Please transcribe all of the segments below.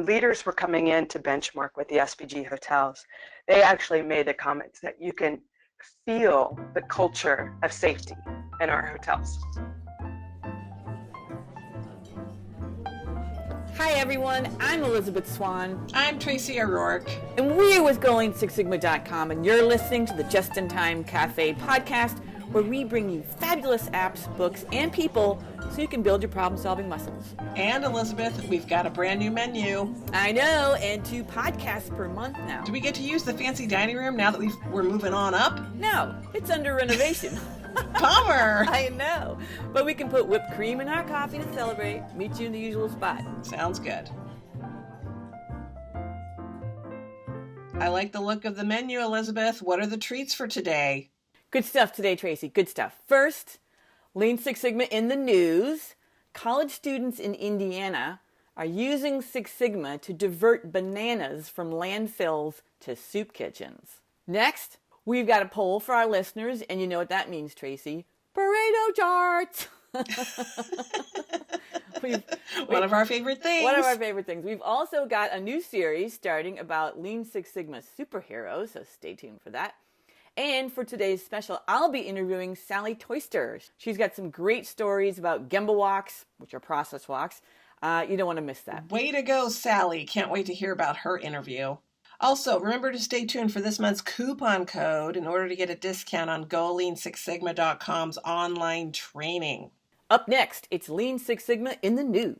when leaders were coming in to benchmark with the SPG hotels, they actually made the comments that you can feel the culture of safety in our hotels. Hi everyone, I'm Elizabeth Swan. I'm Tracy O'Rourke. And we're with GoLeanSixSigma.com, and you're listening to the Just in Time Cafe podcast, where we bring you fabulous apps, books, and people so you can build your problem-solving muscles. And Elizabeth, we've got a brand new menu. I know, and 2 podcasts per month now. Do we get to use the fancy dining room now that we're moving on up? No, it's under renovation. Bummer! I know, but we can put whipped cream in our coffee to celebrate. Meet you in the usual spot. Sounds good. I like the look of the menu, Elizabeth. What are the treats for today? Good stuff today, Tracy. Good stuff. First, Lean Six Sigma in the news. College students in Indiana are using Six Sigma to divert bananas from landfills to soup kitchens. Next, we've got a poll for our listeners, and you know what that means, Tracy. Pareto charts! One of our favorite things. One of our favorite things. We've also got a new series starting about Lean Six Sigma superheroes, so stay tuned for that. And for today's special, I'll be interviewing Sally Toyster. She's got some great stories about Gemba walks, which are process walks. You don't want to miss that. Way to go, Sally. Can't wait to hear about her interview. Also, remember to stay tuned for this month's coupon code in order to get a discount on GoLeanSixSigma.com's online training. Up next, it's Lean Six Sigma in the news.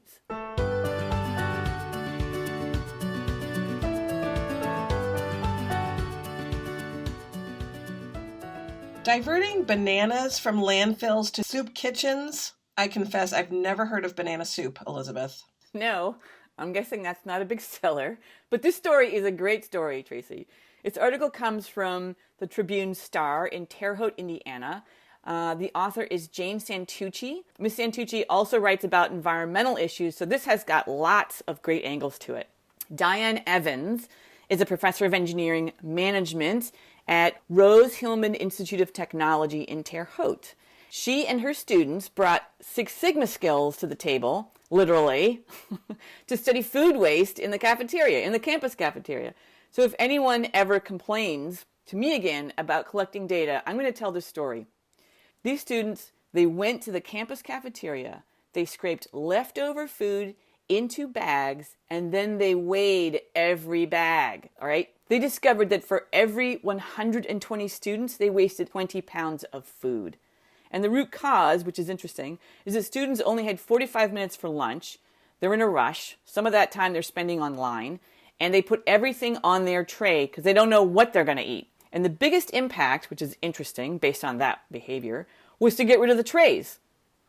Diverting bananas from landfills to soup kitchens? I confess I've never heard of banana soup, Elizabeth. No, I'm guessing that's not a big seller. But this story is a great story, Tracy. Its article comes from the Tribune-Star in Terre Haute, Indiana. The author is Jane Santucci. Ms. Santucci also writes about environmental issues, so this has got lots of great angles to it. Diane Evans is a professor of engineering management at Rose Hillman Institute of Technology in Terre Haute. She and her students brought Six Sigma skills to the table, literally, to study food waste in the cafeteria, in the campus cafeteria. So if anyone ever complains to me again about collecting data, I'm going to tell this story. These students, they went to the campus cafeteria, they scraped leftover food into bags, and then they weighed every bag, all right? They discovered that for every 120 students, they wasted 20 pounds of food. And the root cause, which is interesting, is that students only had 45 minutes for lunch. They're in a rush. Some of that time they're spending online. And they put everything on their tray because they don't know what they're going to eat. And the biggest impact, which is interesting based on that behavior, was to get rid of the trays.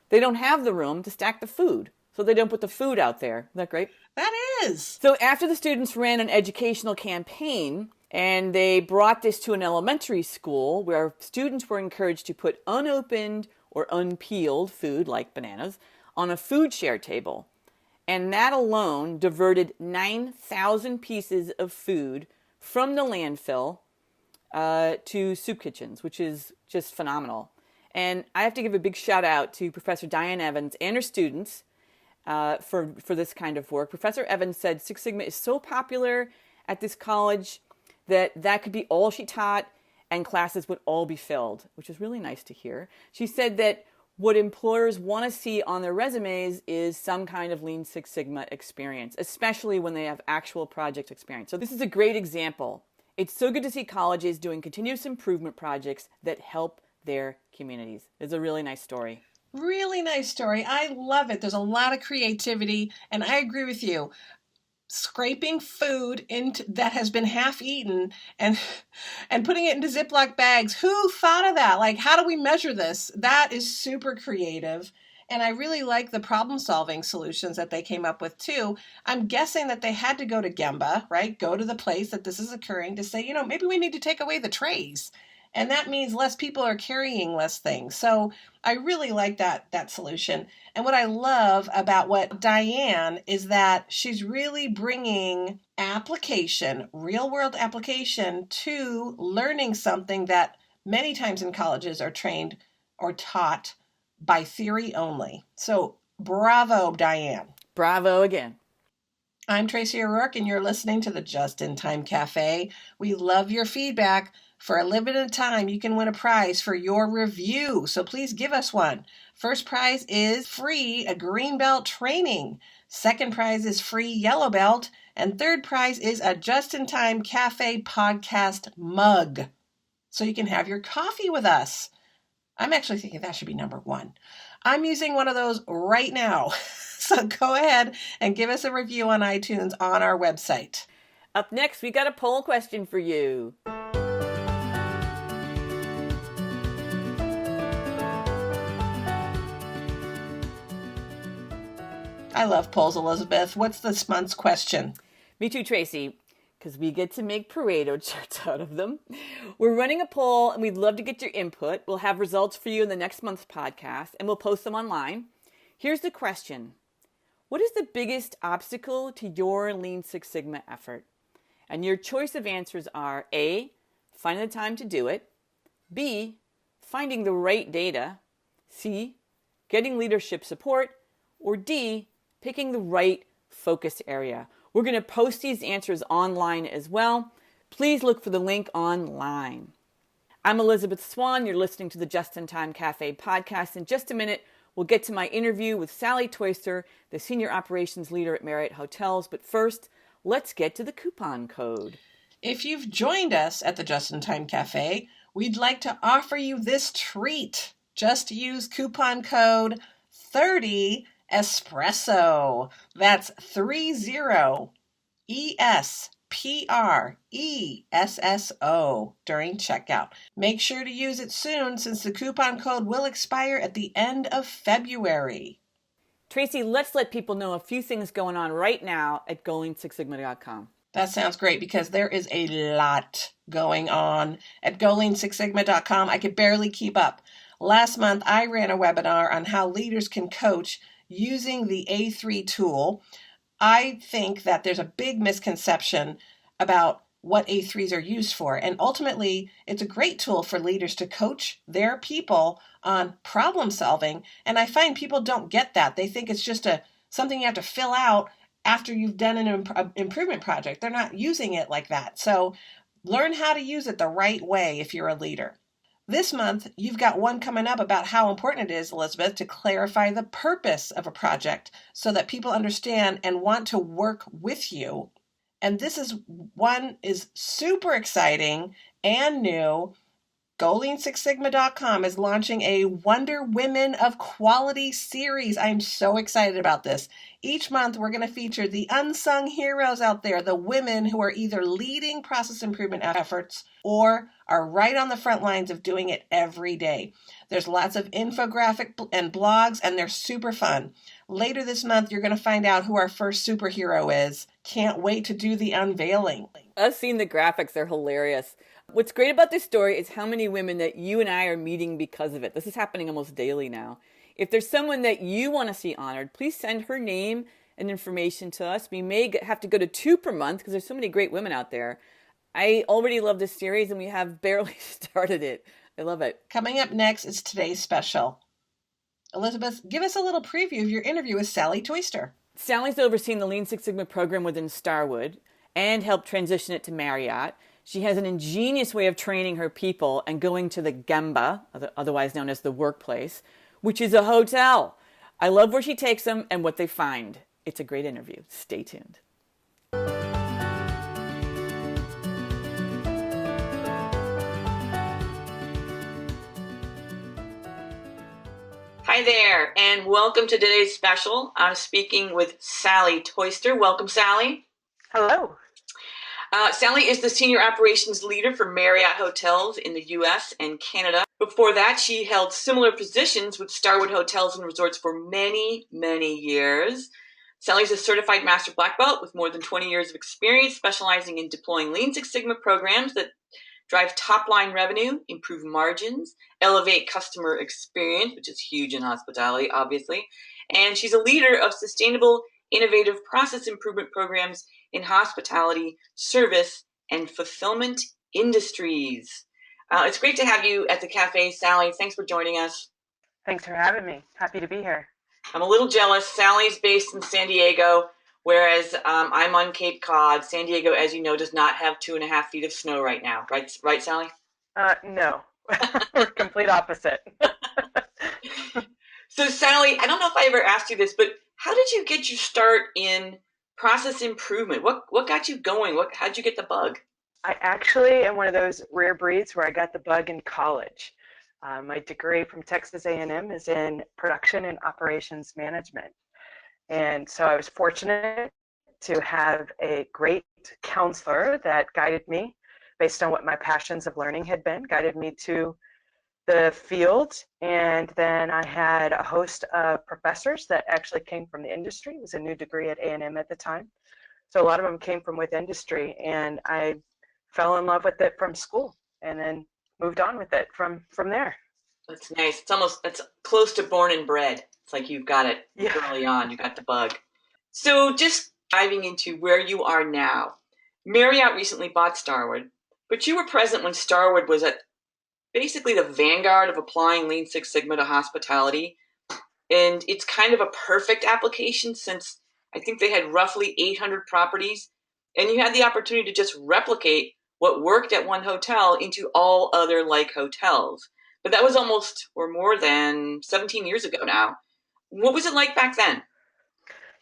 They don't have the room to stack the food, so they don't put the food out there. Isn't that great? That is. So after the students ran an educational campaign, and they brought this to an elementary school where students were encouraged to put unopened or unpeeled food, like bananas, on a food share table. And that alone diverted 9,000 pieces of food from the landfill to soup kitchens, which is just phenomenal. And I have to give a big shout out to Professor Diane Evans and her students for this kind of work. Professor Evans said Six Sigma is so popular at this college that could be all she taught and classes would all be filled, which is really nice to hear. She said that what employers want to see on their resumes is some kind of Lean Six Sigma experience, especially when they have actual project experience. So this is a great example. It's so good to see colleges doing continuous improvement projects that help their communities. It's a really nice story. Really nice story. I love it. There's a lot of creativity, and I agree with you. Scraping food into that has been half eaten and putting it into Ziploc bags. Who thought of that? Like, how do we measure this? That is super creative. And I really like the problem-solving solutions that they came up with, too. I'm guessing that they had to go to Gemba, right? Go to the place that this is occurring to say, maybe we need to take away the trays. And that means less people are carrying less things. So I really like that solution. And what I love about what Diane is that she's really bringing application, real world application to learning something that many times in colleges are trained or taught by theory only. So bravo, Diane. Bravo again. I'm Tracy O'Rourke, and you're listening to the Just in Time Cafe. We love your feedback. For a limited time, you can win a prize for your review, so please give us one. First prize is free a green belt training. Second prize is free yellow belt. And third prize is a Just in Time Cafe podcast mug, so you can have your coffee with us. I'm actually thinking that should be number one. I'm using one of those right now. So go ahead and give us a review on iTunes on our website. Up next, we got a poll question for you. I love polls, Elizabeth. What's this month's question? Me too, Tracy, because we get to make Pareto charts out of them. We're running a poll, and we'd love to get your input. We'll have results for you in the next month's podcast, and we'll post them online. Here's the question. What is the biggest obstacle to your Lean Six Sigma effort? And your choice of answers are A, finding the time to do it, B, finding the right data, C, getting leadership support, or D, picking the right focus area. We're going to post these answers online as well. Please look for the link online. I'm Elizabeth Swan. You're listening to the Just in Time Cafe podcast. In just a minute, we'll get to my interview with Sally Toyster, the Senior Operations Leader at Marriott Hotels. But first, let's get to the coupon code. If you've joined us at the Just in Time Cafe, we'd like to offer you this treat. Just use coupon code 30 Espresso. That's 30 ESPRESSO during checkout. Make sure to use it soon since the coupon code will expire at the end of February. Tracy, let's let people know a few things going on right now at GoLeanSixSigma.com. That sounds great because there is a lot going on at GoLeanSixSigma.com. I could barely keep up. Last month, I ran a webinar on how leaders can coach using the A3 tool. I think that there's a big misconception about what A3s are used for. And ultimately, it's a great tool for leaders to coach their people on problem solving. And I find people don't get that. They think it's just something you have to fill out after you've done an improvement project. They're not using it like that. So learn how to use it the right way if you're a leader. This month, you've got one coming up about how important it is, Elizabeth, to clarify the purpose of a project so that people understand and want to work with you. And this is super exciting and new. GoLeanSixSigma.com is launching a Wonder Women of Quality series. I'm so excited about this. Each month, we're going to feature the unsung heroes out there, the women who are either leading process improvement efforts or are right on the front lines of doing it every day. There's lots of infographic and blogs, and they're super fun. Later this month, you're going to find out who our first superhero is. Can't wait to do the unveiling. I've seen the graphics. They're hilarious. What's great about this story is how many women that you and I are meeting because of it. This is happening almost daily now. If there's someone that you want to see honored, please send her name and information to us. We may have to go to 2 per month because there's so many great women out there. I already love this series and we have barely started it. I love it. Coming up next is today's special. Elizabeth, give us a little preview of your interview with Sally Toyster. Sally's overseeing the Lean Six Sigma program within Starwood and helped transition it to Marriott. She has an ingenious way of training her people and going to the Gemba, otherwise known as the workplace, which is a hotel. I love where she takes them and what they find. It's a great interview. Stay tuned. Hi there, and welcome to today's special. I'm speaking with Sally Toyster. Welcome, Sally. Hello. Sally is the Senior Operations Leader for Marriott Hotels in the U.S. and Canada. Before that, she held similar positions with Starwood Hotels and Resorts for many, many years. Sally's a certified Master Black Belt with more than 20 years of experience, specializing in deploying Lean Six Sigma programs that drive top-line revenue, improve margins, elevate customer experience, which is huge in hospitality, obviously. And she's a leader of sustainable, innovative process improvement programs in hospitality, service, and fulfillment industries. It's great to have you at the cafe, Sally. Thanks for joining us. Thanks for having me. Happy to be here. I'm a little jealous. Sally's based in San Diego. whereas I'm on Cape Cod. San Diego, as you know, does not have 2.5 feet of snow right now. Right, Sally? No, we're complete opposite. So, Sally, I don't know if I ever asked you this, but how did you get your start in process improvement? What got you going? How'd you get the bug? I actually am one of those rare breeds where I got the bug in college. My degree from Texas A&M is in production and operations management. And so I was fortunate to have a great counselor that guided me based on what my passions of learning had been, guided me to the field. And then I had a host of professors that actually came from the industry. It was a new degree at A&M at the time. So a lot of them came from with industry, and I fell in love with it from school and then moved on with it from there. That's nice. That's close to born and bred. It's like you've got it early on. You got the bug. So just diving into where you are now. Marriott recently bought Starwood, but you were present when Starwood was at basically the vanguard of applying Lean Six Sigma to hospitality. And it's kind of a perfect application since I think they had roughly 800 properties, and you had the opportunity to just replicate what worked at one hotel into all other like hotels. But that was almost or more than 17 years ago now. What was it like back then?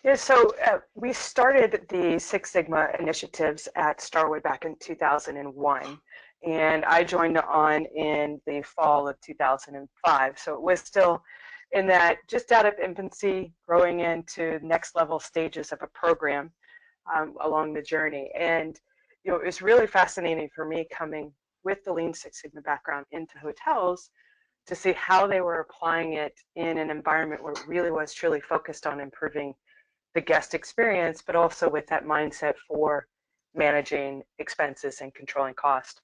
Yeah, so we started the Six Sigma initiatives at Starwood back in 2001, and I joined on in the fall of 2005. So it was still in that just out of infancy, growing into next level stages of a program along the journey. And it was really fascinating for me coming with the Lean Six Sigma background into hotels to see how they were applying it in an environment where it really was truly focused on improving the guest experience, but also with that mindset for managing expenses and controlling cost.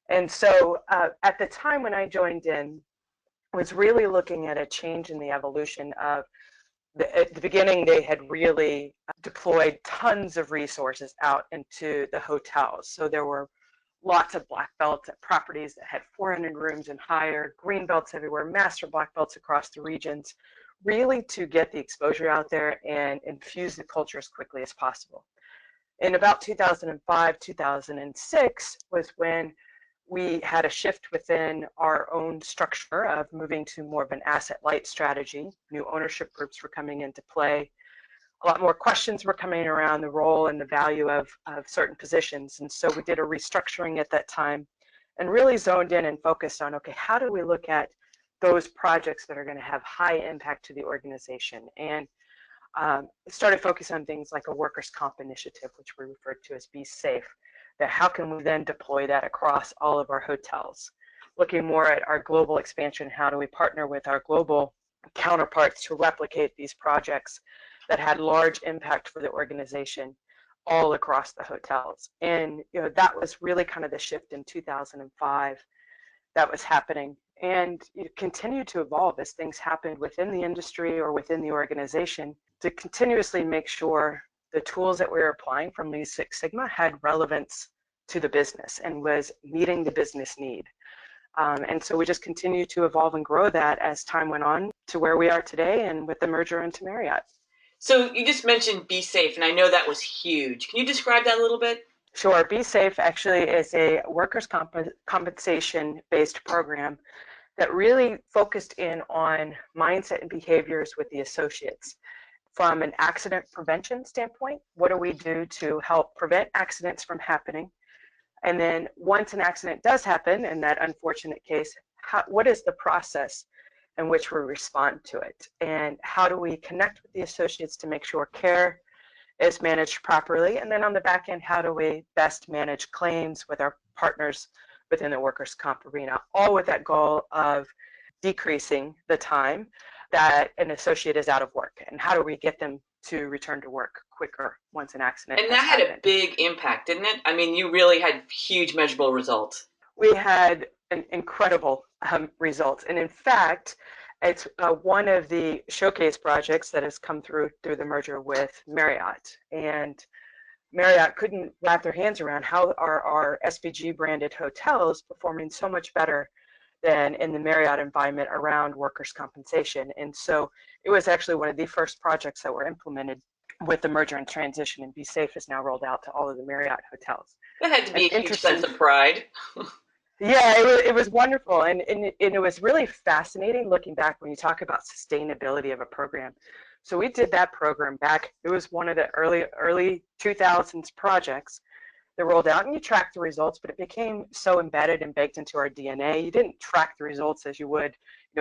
And so at the time when I joined in, was really looking at a change in the evolution of at the beginning, they had really deployed tons of resources out into the hotels. So there were lots of black belts at properties that had 400 rooms and higher, green belts everywhere, master black belts across the regions, really to get the exposure out there and infuse the culture as quickly as possible. In about 2005, 2006 was when we had a shift within our own structure of moving to more of an asset light strategy. New ownership groups were coming into play. A lot more questions were coming around the role and the value of certain positions. And so we did a restructuring at that time and really zoned in and focused on, okay, how do we look at those projects that are going to have high impact to the organization? And started focusing on things like a workers' comp initiative, which we referred to as Be Safe. That how can we then deploy that across all of our hotels? Looking more at our global expansion, how do we partner with our global counterparts to replicate these projects that had large impact for the organization all across the hotels? And that was really kind of the shift in 2005 that was happening. And it continued to evolve as things happened within the industry or within the organization to continuously make sure the tools that we were applying from Lean Six Sigma had relevance to the business and was meeting the business need. And so we just continued to evolve and grow that as time went on to where we are today and with the merger into Marriott. So you just mentioned Be Safe, and I know that was huge. Can you describe that a little bit? Sure. Be Safe actually is a workers' compensation-based program that really focused in on mindset and behaviors with the associates. From an accident prevention standpoint, what do we do to help prevent accidents from happening? And then once an accident does happen, in that unfortunate case, what is the process in which we respond to it? And how do we connect with the associates to make sure care is managed properly? And then on the back end, how do we best manage claims with our partners within the workers' comp arena, all with that goal of decreasing the time that an associate is out of work, and how do we get them to return to work quicker once an accident And that had a big impact, didn't it? I mean, you really had huge measurable results. We had an incredible results. And in fact, it's one of the showcase projects that has come through the merger with Marriott. And Marriott couldn't wrap their hands around how are our SPG branded hotels performing so much better than in the Marriott environment around workers' compensation. And so it was actually one of the first projects that were implemented with the merger and transition, and Be Safe is now rolled out to all of the Marriott hotels. That had to be And a huge sense of pride. Yeah, it was wonderful. And it was really fascinating looking back when you talk about sustainability of a program. So we did that program back. It was one of the early 2000s projects that rolled out, and you track the results, but it became so embedded and baked into our DNA. You didn't track the results as you would,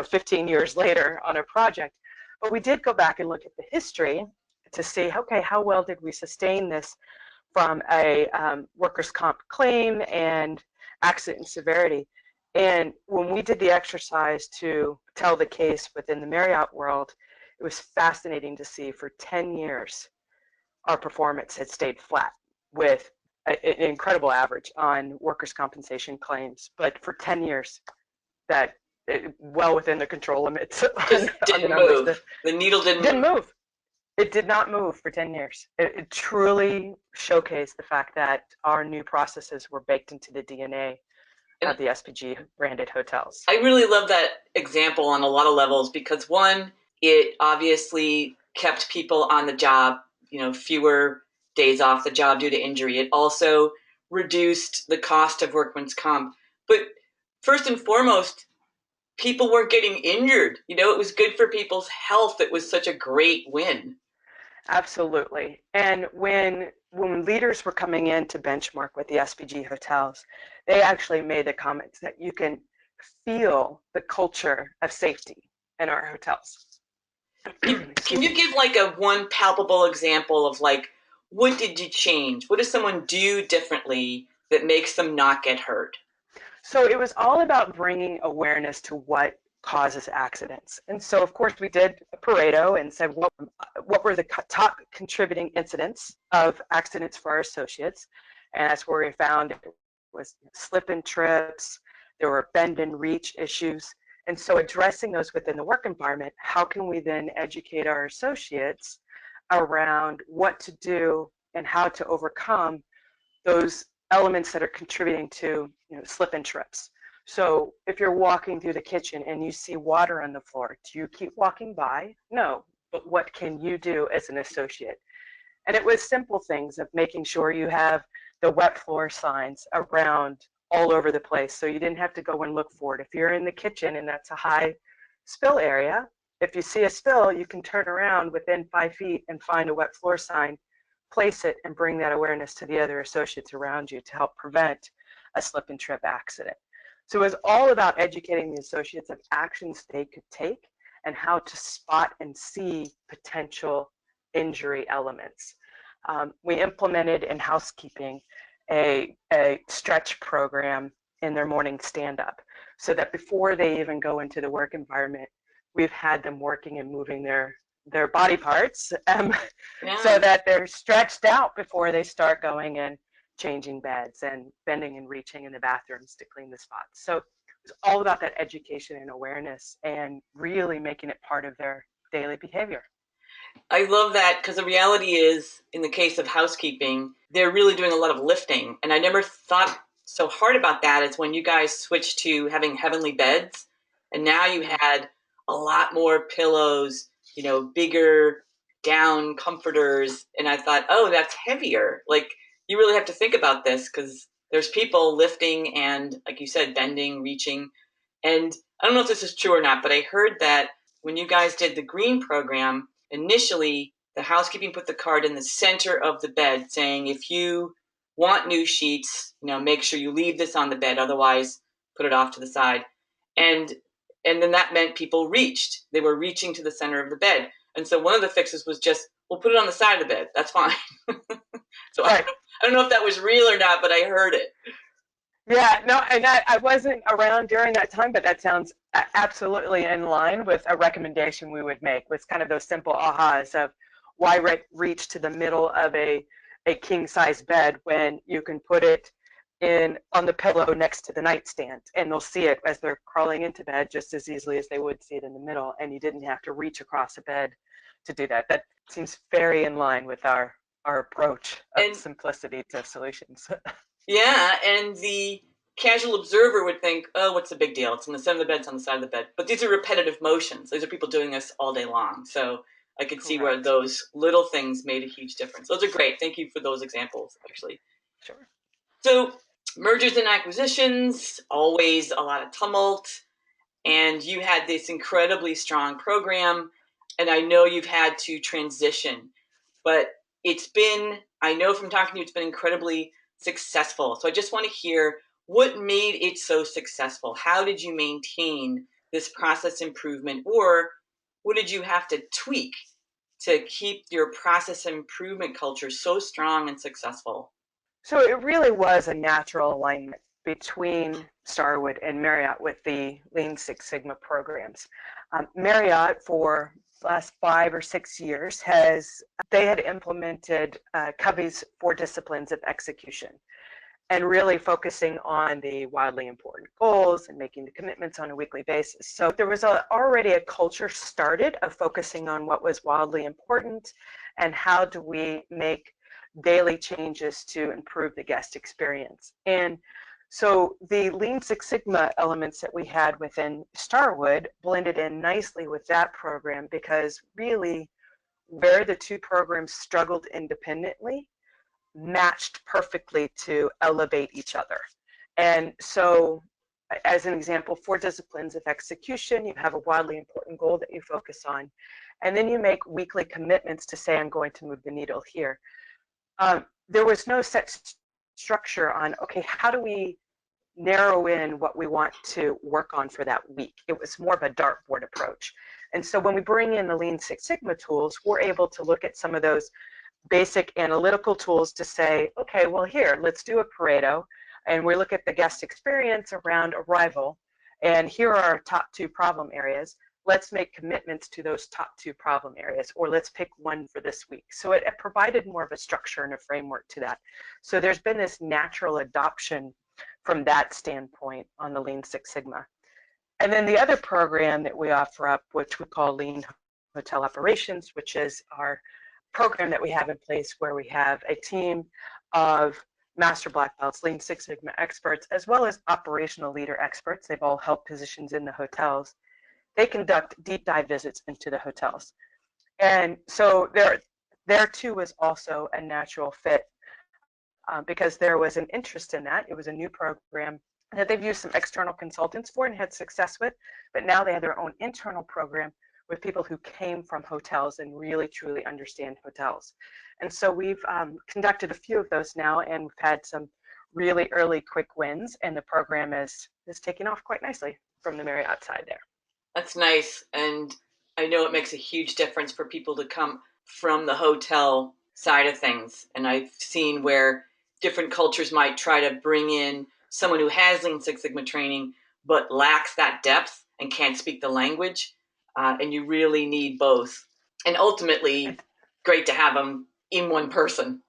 15 years later on a project. But we did go back and look at the history to see, okay, how well did we sustain this from a workers' comp claim and accident severity. And when we did the exercise to tell the case within the Marriott world, it was fascinating to see for 10 years our performance had stayed flat with an incredible average on workers' compensation claims. But for 10 years, that well within the control limits. Just didn't move. The needle didn't move. It did not move for 10 years. It truly showcased the fact that our new processes were baked into the DNA of the SPG branded hotels. I really love that example on a lot of levels because one, it obviously kept people on the job, fewer days off the job due to injury. It also reduced the cost of workman's comp. But first and foremost, people weren't getting injured. It was good for people's health. It was such a great win. Absolutely. And when leaders were coming in to benchmark with the SPG hotels, they actually made the comments that you can feel the culture of safety in our hotels. Can you give like a one palpable example of like, what did you change? What does someone do differently that makes them not get hurt? So it was all about bringing awareness to what causes accidents. And so, of course, we did a Pareto and said what were the top contributing incidents of accidents for our associates. And that's where we found it was slip and trips, there were bend and reach issues. And so addressing those within the work environment, how can we then educate our associates around what to do and how to overcome those elements that are contributing to slip and trips. So if you're walking through the kitchen and you see water on the floor, do you keep walking by? No, but what can you do as an associate? And it was simple things of making sure you have the wet floor signs around all over the place so you didn't have to go and look for it. If you're in the kitchen and that's a high spill area, if you see a spill, you can turn around within 5 feet and find a wet floor sign, place it, and bring that awareness to the other associates around you to help prevent a slip and trip accident. So it was all about educating the associates of actions they could take and how to spot and see potential injury elements. We implemented in housekeeping a stretch program in their morning stand-up so that before they even go into the work environment, we've had them working and moving their body parts so that they're stretched out before they start going and changing beds and bending and reaching in the bathrooms to clean the spots. So it's all about that education and awareness and really making it part of their daily behavior. I love that because the reality is, in the case of housekeeping, they're really doing a lot of lifting. And I never thought so hard about that as when you guys switched to having heavenly beds. And now you had a lot more pillows, bigger down comforters. And I thought, oh, that's heavier. Like, you really have to think about this because there's people lifting and, like you said, bending, reaching. And I don't know if this is true or not, but I heard that when you guys did the green program, initially the housekeeping put the card in the center of the bed saying, if you want new sheets, make sure you leave this on the bed, otherwise put it off to the side. And then that meant people reached. They were reaching to the center of the bed. And so one of the fixes was just, we'll put it on the side of the bed. That's fine. So right. I don't know if that was real or not, but I heard it. Yeah, no, and I wasn't around during that time, but that sounds absolutely in line with a recommendation we would make with kind of those simple ahas of why reach to the middle of a king-size bed when you can put it on the pillow next to the nightstand, and they'll see it as they're crawling into bed just as easily as they would see it in the middle, and you didn't have to reach across a bed to do that. That seems very in line with our approach of simplicity to solutions. Yeah, and the casual observer would think, oh, what's the big deal? It's in the center of the bed, it's on the side of the bed. But these are repetitive motions. These are people doing this all day long. So I could see where Correct. those little things made a huge difference. Those are great. Thank you for those examples, actually. Sure. So mergers and acquisitions, always a lot of tumult. And you had this incredibly strong program. And I know you've had to transition, but it's been, I know from talking to you, it's been incredibly successful. So I just want to hear what made it so successful. How did you maintain this process improvement, or what did you have to tweak to keep your process improvement culture so strong and successful? So it really was a natural alignment between Starwood and Marriott with the Lean Six Sigma programs. Marriott, for the last 5 or 6 years, they had implemented Covey's 4 disciplines of execution, and really focusing on the wildly important goals and making the commitments on a weekly basis. So there was already a culture started of focusing on what was wildly important and how do we make daily changes to improve the guest experience. And so the Lean Six Sigma elements that we had within Starwood blended in nicely with that program, because really where the 2 programs struggled independently matched perfectly to elevate each other. And so, as an example, 4 disciplines of execution, you have a wildly important goal that you focus on, and then you make weekly commitments to say, I'm going to move the needle here. There was no set structure on, okay, how do we narrow in what we want to work on for that week? It was more of a dartboard approach. And so when we bring in the Lean Six Sigma tools, we're able to look at some of those basic analytical tools to say, okay, well, here, let's do a Pareto, and we look at the guest experience around arrival, and here are our top 2 problem areas. Let's make commitments to those top 2 problem areas, or let's pick one for this week. So it provided more of a structure and a framework to that. So there's been this natural adoption from that standpoint on the Lean Six Sigma. And then the other program that we offer up, which we call Lean Hotel Operations, which is our program that we have in place where we have a team of master black belts, Lean Six Sigma experts, as well as operational leader experts. They've all held positions in the hotels. They conduct deep dive visits into the hotels. And so there too was also a natural fit because there was an interest in that. It was a new program that they've used some external consultants for and had success with, but now they have their own internal program with people who came from hotels and really truly understand hotels. And so we've conducted a few of those now, and we've had some really early quick wins, and the program is taking off quite nicely from the Marriott side there. That's nice. And I know it makes a huge difference for people to come from the hotel side of things. And I've seen where different cultures might try to bring in someone who has Lean Six Sigma training but lacks that depth and can't speak the language. And you really need both. And ultimately, great to have them in one person.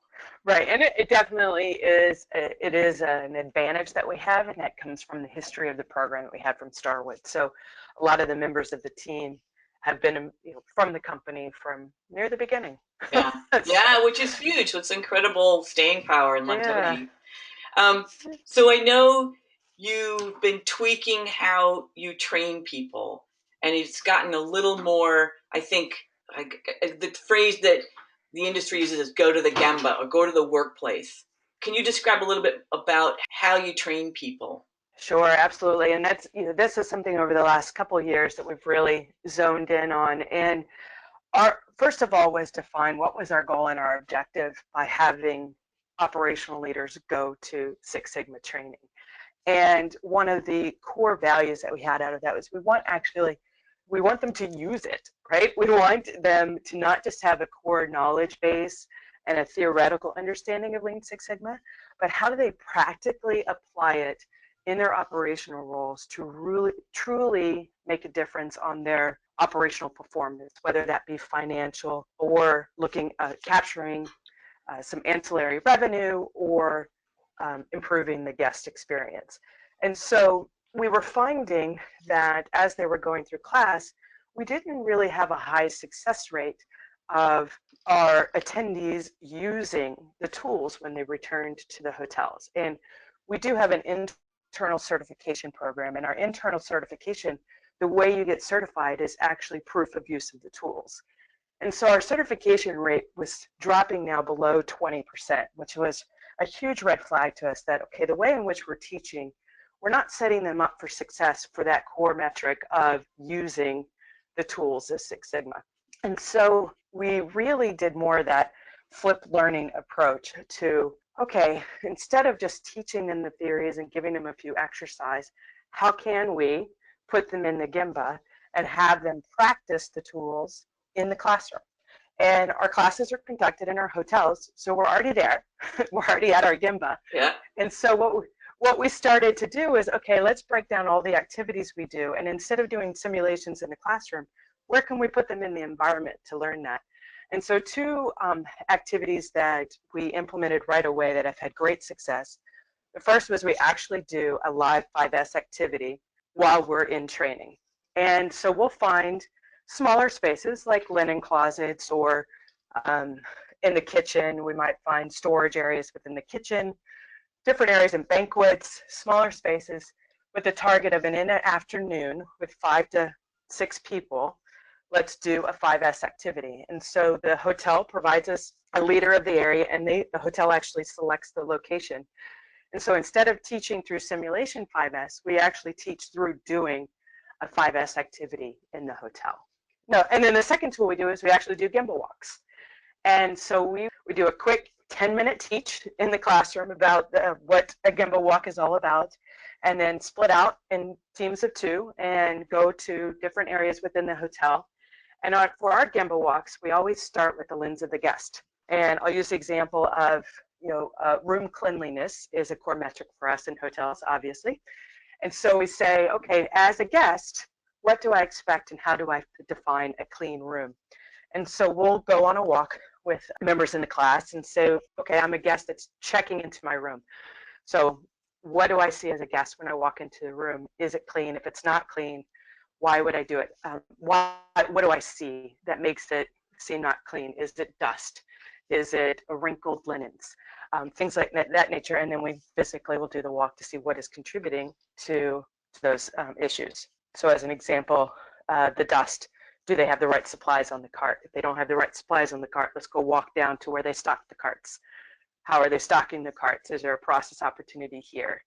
Right, and it definitely is. It is an advantage that we have, and that comes from the history of the program that we had from Starwood. So, a lot of the members of the team have been, from the company from near the beginning. Yeah, yeah, which is huge. It's incredible staying power and longevity. Yeah. So I know you've been tweaking how you train people, and it's gotten a little more. I think the phrase that the industry uses is "go to the gemba" or "go to the workplace." Can you describe a little bit about how you train people? Sure, absolutely. And that's, this is something over the last couple of years that we've really zoned in on. And our first of all was to find what was our goal and our objective by having operational leaders go to Six Sigma training. And one of the core values that we had out of that was we want them to use it, right? We want them to not just have a core knowledge base and a theoretical understanding of Lean Six Sigma, but how do they practically apply it in their operational roles to really truly make a difference on their operational performance, whether that be financial or looking at capturing some ancillary revenue or improving the guest experience. And so we were finding that as they were going through class, we didn't really have a high success rate of our attendees using the tools when they returned to the hotels. And we do have an internal certification program, and our internal certification, the way you get certified is actually proof of use of the tools. And so our certification rate was dropping now below 20%, which was a huge red flag to us that, okay, the way in which we're teaching, we're not setting them up for success for that core metric of using the tools of Six Sigma. And so we really did more of that flipped learning approach to, okay, instead of just teaching them the theories and giving them a few exercises, how can we put them in the Gemba and have them practice the tools in the classroom? And our classes are conducted in our hotels, so we're already there. We're already at our Gemba. Yeah. And so what we started to do is, okay, let's break down all the activities we do. And instead of doing simulations in the classroom, where can we put them in the environment to learn that? And so two activities that we implemented right away that have had great success. The first was we actually do a live 5S activity while we're in training. And so we'll find smaller spaces like linen closets, or in the kitchen, we might find storage areas within the kitchen, different areas in banquets, smaller spaces, with the target of in an afternoon with 5 to 6 people. Let's do a 5S activity. And so the hotel provides us a leader of the area, and the hotel actually selects the location. And so instead of teaching through simulation 5S, we actually teach through doing a 5S activity in the hotel. No, and then the second tool we do is we actually do Gemba walks. And so we do a quick 10-minute teach in the classroom about what a Gemba walk is all about, and then split out in teams of 2 and go to different areas within the hotel. And for our Gemba walks, we always start with the lens of the guest. And I'll use the example of, room cleanliness is a core metric for us in hotels, obviously. And so we say, okay, as a guest, what do I expect and how do I define a clean room? And so we'll go on a walk with members in the class and say, okay, I'm a guest that's checking into my room. So what do I see as a guest when I walk into the room? Is it clean? If it's not clean, why would I do it? What do I see that makes it seem not clean? Is it dust? Is it wrinkled linens? Things like that nature. And then we physically will do the walk to see what is contributing to those issues. So as an example, the dust. Do they have the right supplies on the cart? If they don't have the right supplies on the cart, let's go walk down to where they stock the carts. How are they stocking the carts? Is there a process opportunity here?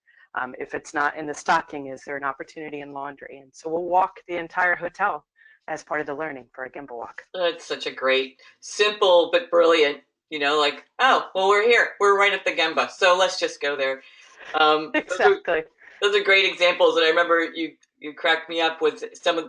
If it's not in the stocking, is there an opportunity in laundry? And so we'll walk the entire hotel as part of the learning for a Gemba walk. That's such a great, simple but brilliant, like, oh, well, we're here. We're right at the Gemba, so let's just go there. Exactly. Those are great examples, and I remember you cracked me up with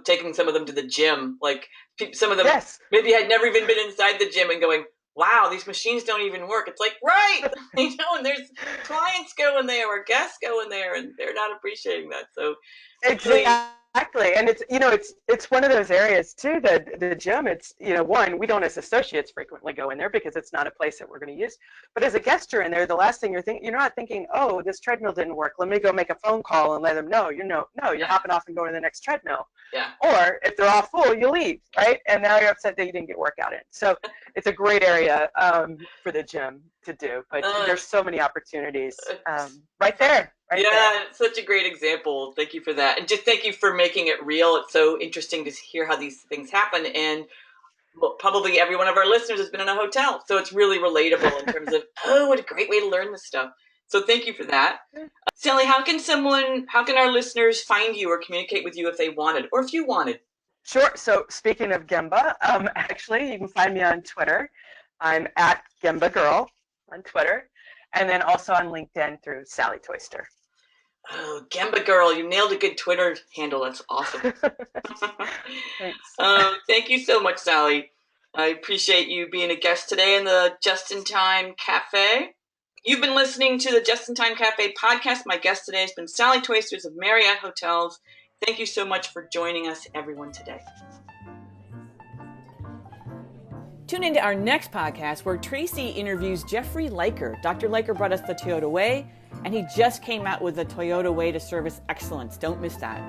taking some of them to the gym. Like some of them maybe had never even been inside the gym and going, wow, these machines don't even work. It's like, right, and there's clients going there or guests going there, and they're not appreciating that. So exactly, and it's one of those areas too. The gym, it's one, we don't as associates frequently go in there because it's not a place that we're going to use. But as a guest, you're in there. The last thing you're not thinking, oh, this treadmill didn't work. Let me go make a phone call and let them know. You're hopping off and going to the next treadmill. Yeah. Or if they're all full, you leave, right? And now you're upset that you didn't get workout in. So it's a great area for the gym to do. But there's so many opportunities right there. Such a great example. Thank you for that. And just thank you for making it real. It's so interesting to hear how these things happen. And probably every one of our listeners has been in a hotel. So it's really relatable in terms of, oh, what a great way to learn this stuff. So thank you for that. Sally, how can our listeners find you or communicate with you if they wanted, or if you wanted? Sure. So speaking of Gemba, actually, you can find me on Twitter. I'm at Gemba Girl on Twitter. And then also on LinkedIn through Sally Toyster. Oh, Gemba Girl, you nailed a good Twitter handle. That's awesome. Thanks. Thank you so much, Sally. I appreciate you being a guest today in the Just in Time Cafe. You've been listening to the Just in Time Cafe podcast. My guest today has been Sally Toysters of Marriott Hotels. Thank you so much for joining us, everyone, today. Tune into our next podcast where Tracy interviews Jeffrey Liker. Dr. Liker brought us the Toyota Way, and he just came out with the Toyota Way to Service Excellence. Don't miss that.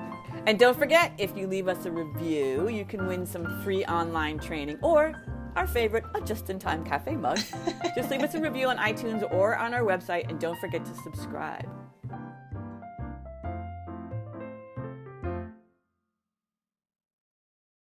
And don't forget, if you leave us a review, you can win some free online training or our favorite, a Just-in-Time Cafe mug. Just leave us a review on iTunes or on our website, and don't forget to subscribe.